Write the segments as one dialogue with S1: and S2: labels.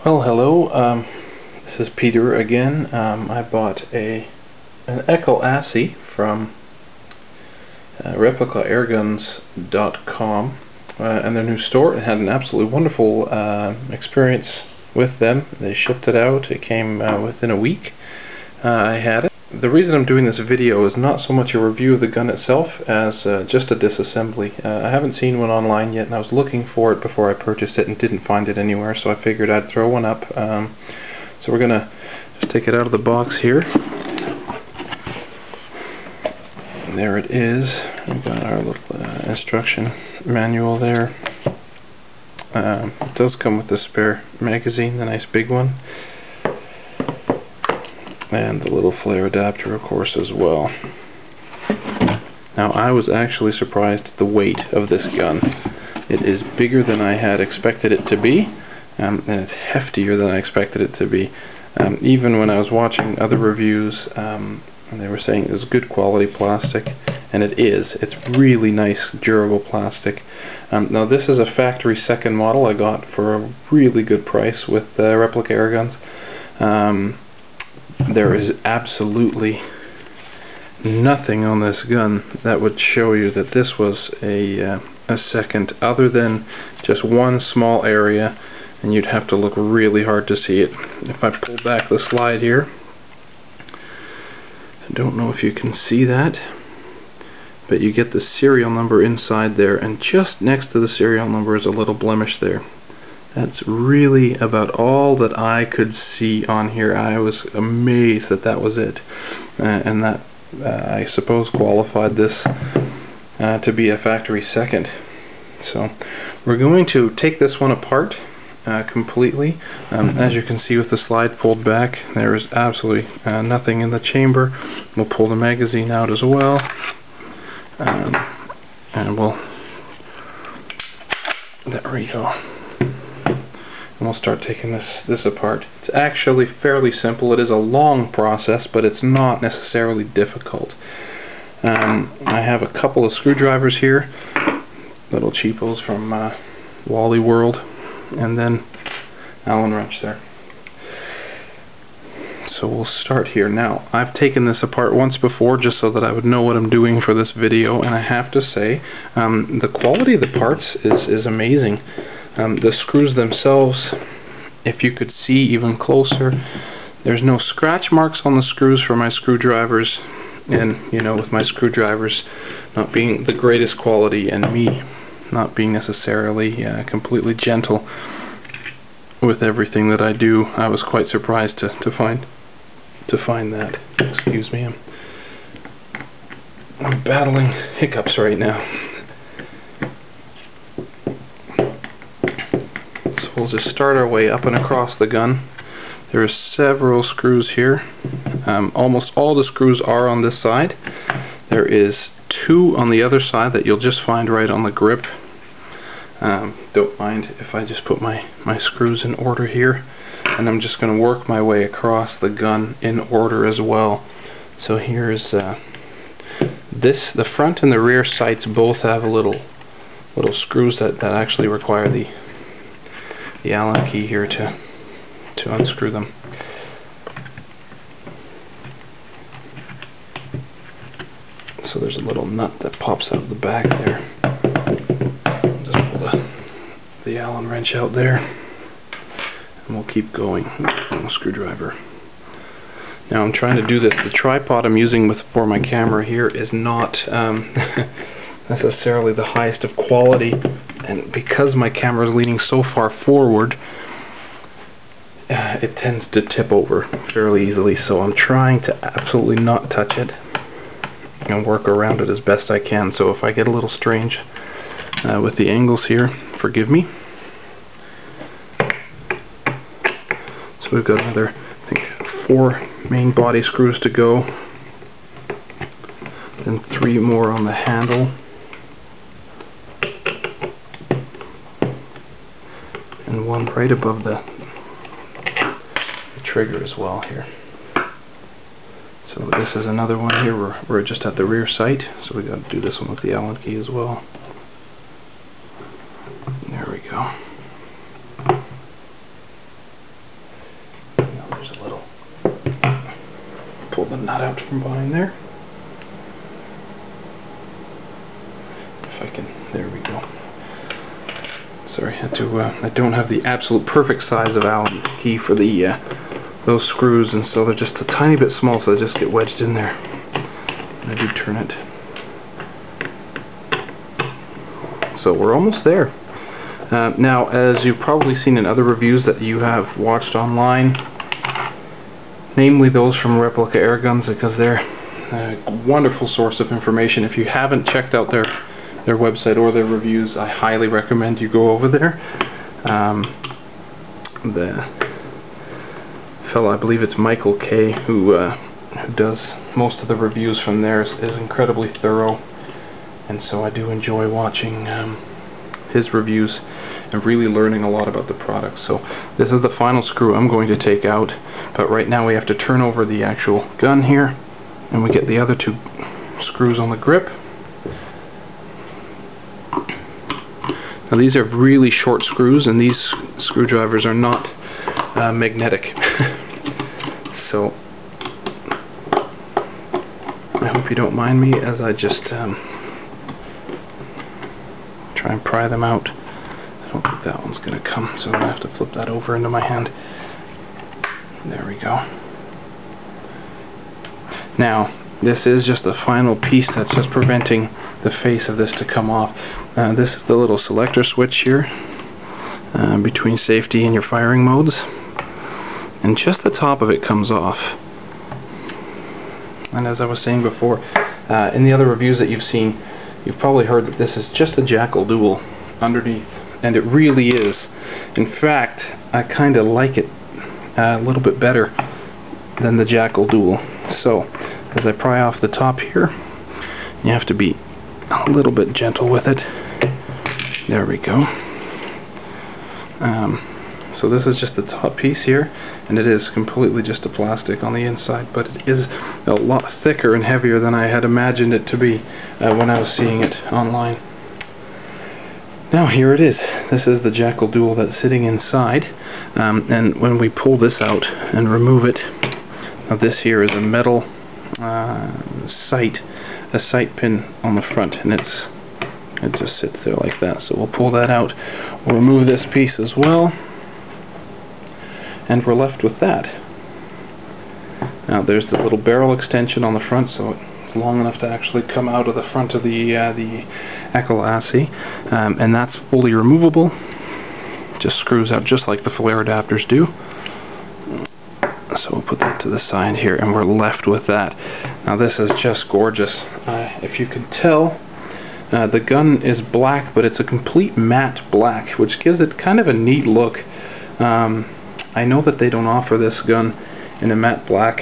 S1: Well, hello. This is Peter again. I bought an Ekol ASI from replicaAirguns.com and their new store. It had an absolutely wonderful experience with them. They shipped it out. It came within a week. I had it. The reason I'm doing this video is not so much a review of the gun itself as just a disassembly. I haven't seen one online yet, and I was looking for it before I purchased it and didn't find it anywhere, so I figured I'd throw one up. So we're going to just take it out of the box here. There it is. We've got our little instruction manual there. It does come with the spare magazine, the nice big one. And the little flare adapter, of course, as well. Now, I was actually surprised at the weight of this gun. It is bigger than I had expected it to be, and it's heftier than I expected it to be. Even when I was watching other reviews, they were saying it was good quality plastic, and it is. It's really nice, durable plastic. Now, this is a factory second model I got for a really good price with Replica Airguns. There is absolutely nothing on this gun that would show you that this was a second, other than just one small area, and you'd have to look really hard to see it. If I pull back the slide here, I don't know if you can see that, but you get the serial number inside there, and just next to the serial number is a little blemish there. That's really about all that I could see on here. I was amazed that that was it, and that I suppose qualified this to be a factory second. So we're going to take this one apart completely. As you can see with the slide pulled back, there is absolutely nothing in the chamber. We'll pull the magazine out as well, and there we go. And we'll start taking this apart. It's actually fairly simple. It is a long process, but it's not necessarily difficult. I have a couple of screwdrivers here, little cheapos from Wally World, and then Allen wrench there. So we'll start here. Now, I've taken this apart once before just so that I would know what I'm doing for this video, and I have to say the quality of the parts is amazing. The screws themselves, if you could see even closer, there's no scratch marks on the screws for my screwdrivers, and you know, with my screwdrivers not being the greatest quality and me not being necessarily completely gentle with everything that I do, I was quite surprised to find that. Excuse me, I'm battling hiccups right now. We'll just start our way up and across the gun. There are several screws here. Almost all the screws are on this side. There is two on the other side that you'll just find right on the grip. Don't mind if I just put my screws in order here, and I'm just going to work my way across the gun in order as well. So here's the front and the rear sights both have little screws that actually require the Allen key here to unscrew them. So there's a little nut that pops out of the back there. Just pull the Allen wrench out there, and we'll keep going on the screwdriver. Now I'm trying to do this. The tripod I'm using for my camera here is not necessarily the highest of quality, and because my camera is leaning so far forward, it tends to tip over fairly easily, so I'm trying to absolutely not touch it and work around it as best I can. So if I get a little strange with the angles here, forgive me. So we've got another, I think, 4 main body screws to go, then 3 more on the handle, and one right above the trigger as well here. So this is another one here. We're just at the rear sight, so we got to do this one with the Allen key as well. There we go. pull the nut out from behind there. If I can, there we go. Sorry, I don't have the absolute perfect size of Allen key for the those screws, and so they're just a tiny bit small, so they just get wedged in there. And I do turn it. So we're almost there. Now, as you've probably seen in other reviews that you have watched online, namely those from Replica Air Guns, because they're a wonderful source of information. If you haven't checked out their website or their reviews, I highly recommend you go over there. The fellow, I believe it's Michael K, who does most of the reviews from there, is incredibly thorough, and so I do enjoy watching his reviews and really learning a lot about the product. So this is the final screw I'm going to take out, but right now we have to turn over the actual gun here, and we get the other two screws on the grip. Now these are really short screws, and these screwdrivers are not magnetic. So I hope you don't mind me as I just try and pry them out. I don't think that one's going to come, so I'm going to have to flip that over into my hand. There we go. Now, this is just the final piece that's just preventing the face of this to come off. This is the little selector switch here between safety and your firing modes, and just the top of it comes off. And as I was saying before, in the other reviews that you've seen, you've probably heard that this is just a Jackal Dual underneath, and it really is. In fact, I kind of like it a little bit better than the Jackal Dual. So, as I pry off the top here, you have to be a little bit gentle with it. There we go. So this is just the top piece here, and it is completely just a plastic on the inside, but it is a lot thicker and heavier than I had imagined it to be when I was seeing it online. Now here it is. This is the Jackal Dual that's sitting inside, and when we pull this out and remove it, now this here is a metal sight pin on the front, and it just sits there like that. So we'll pull that out. We'll remove this piece as well, and we're left with that. Now there's the little barrel extension on the front, so it's long enough to actually come out of the front of the Ekol ASI, and that's fully removable. Just screws out just like the flare adapters do. So we'll put that to the side here, and we're left with that. Now this is just gorgeous. If you can tell, the gun is black, but it's a complete matte black, which gives it kind of a neat look. I know that they don't offer this gun in a matte black,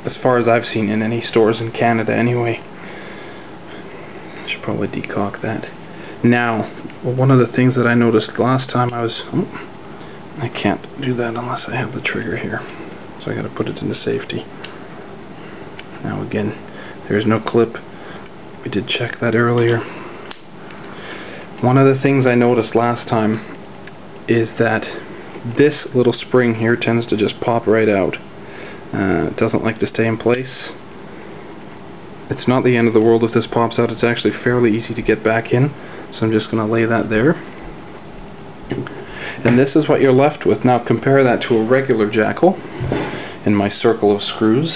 S1: as far as I've seen in any stores in Canada anyway. I should probably decock that. Now, one of the things that I noticed last time I can't do that unless I have the trigger here, so I got to put it into safety. Now again, there's no clip. We did check that earlier. One of the things I noticed last time is that this little spring here tends to just pop right out. It doesn't like to stay in place. It's not the end of the world if this pops out. It's actually fairly easy to get back in, so I'm just going to lay that there. And this is what you're left with. Now compare that to a regular Jackal in my circle of screws.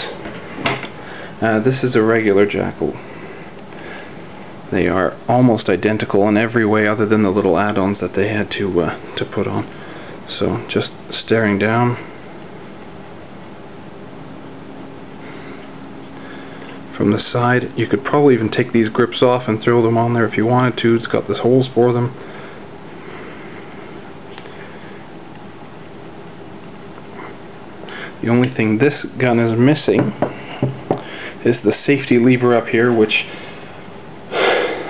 S1: This is a regular Jackal. They are almost identical in every way other than the little add-ons that they had to put on. So just staring down. From the side, you could probably even take these grips off and throw them on there if you wanted to. It's got these holes for them. The only thing this gun is missing is the safety lever up here, which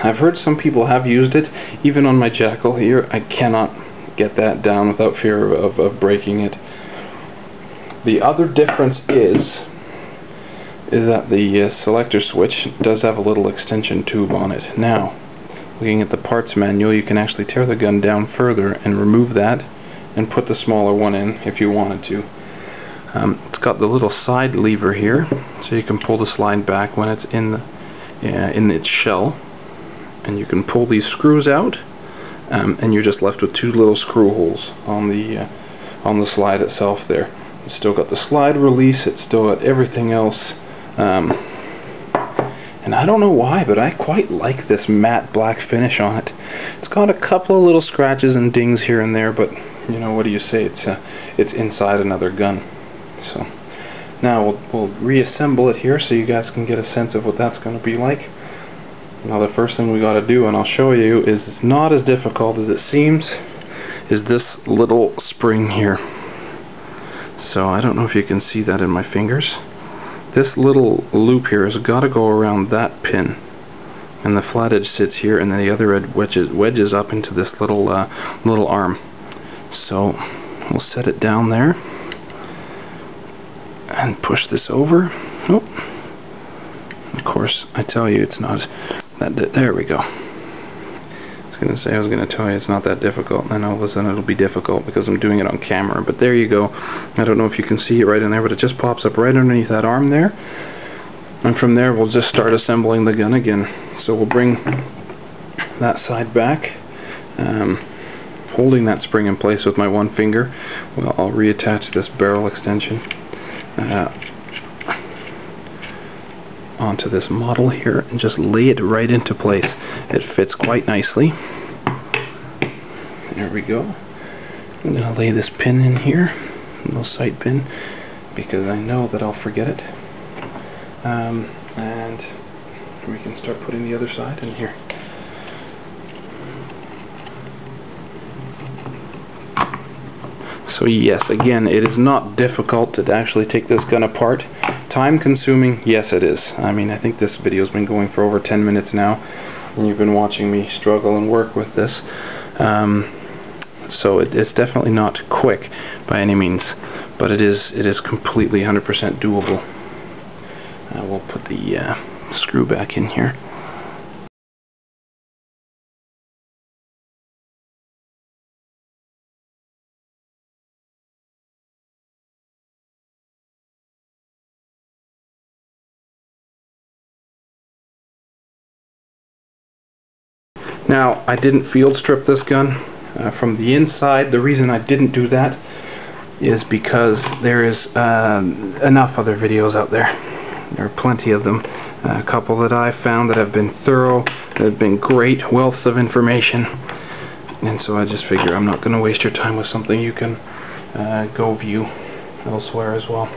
S1: I've heard some people have used it. Even on my Jackal here, I cannot get that down without fear of breaking it. The other difference is that the selector switch does have a little extension tube on it. Now, looking at the parts manual, you can actually tear the gun down further and remove that and put the smaller one in if you wanted to. It's got the little side lever here, so you can pull the slide back when it's in its shell, and you can pull these screws out, and you're just left with two little screw holes on the slide itself there. It's still got the slide release, it's still got everything else, and I don't know why, but I quite like this matte black finish on it. It's got a couple of little scratches and dings here and there, but you know, what do you say, it's inside another gun. So now we'll reassemble it here so you guys can get a sense of what that's going to be like. Now the first thing we got to do, and I'll show you, is it's not as difficult as it seems, is this little spring here. So I don't know if you can see that in my fingers. This little loop here has got to go around that pin, and the flat edge sits here, and then the other edge wedges up into this little arm. So we'll set it down there and push this over. Nope. Of course, I tell you, it's not that. There we go. I was going to tell you it's not that difficult, and then all of a sudden it'll be difficult because I'm doing it on camera. But there you go. I don't know if you can see it right in there, but it just pops up right underneath that arm there. And from there we'll just start assembling the gun again. So we'll bring that side back, holding that spring in place with my one finger. Well, I'll reattach this barrel extension onto this model here and just lay it right into place. It fits quite nicely. There we go. I'm going to lay this pin in here, a little sight pin, because I know that I'll forget it. And we can start putting the other side in here. So yes, again, it is not difficult to actually take this gun apart. Time consuming, yes it is. I mean, I think this video's been going for over 10 minutes now, and you've been watching me struggle and work with this. So it's definitely not quick by any means, but it is completely 100% doable. We'll put the screw back in here. Now, I didn't field strip this gun from the inside. The reason I didn't do that is because there is enough other videos out there. There are plenty of them. A couple that I've found that have been thorough, that have been great wealths of information. And so I just figure I'm not going to waste your time with something you can go view elsewhere as well.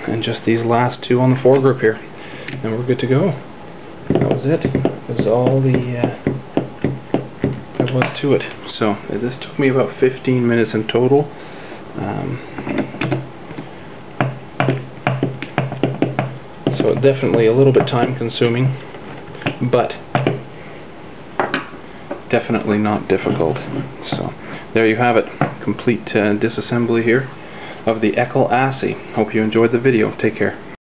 S1: And just these last two on the foregrip here, and we're good to go. That was it. That was all there was to it. So this took me about 15 minutes in total. So definitely a little bit time consuming, but definitely not difficult. So there you have it, complete disassembly here of the Ekol ASI. Hope you enjoyed the video. Take care.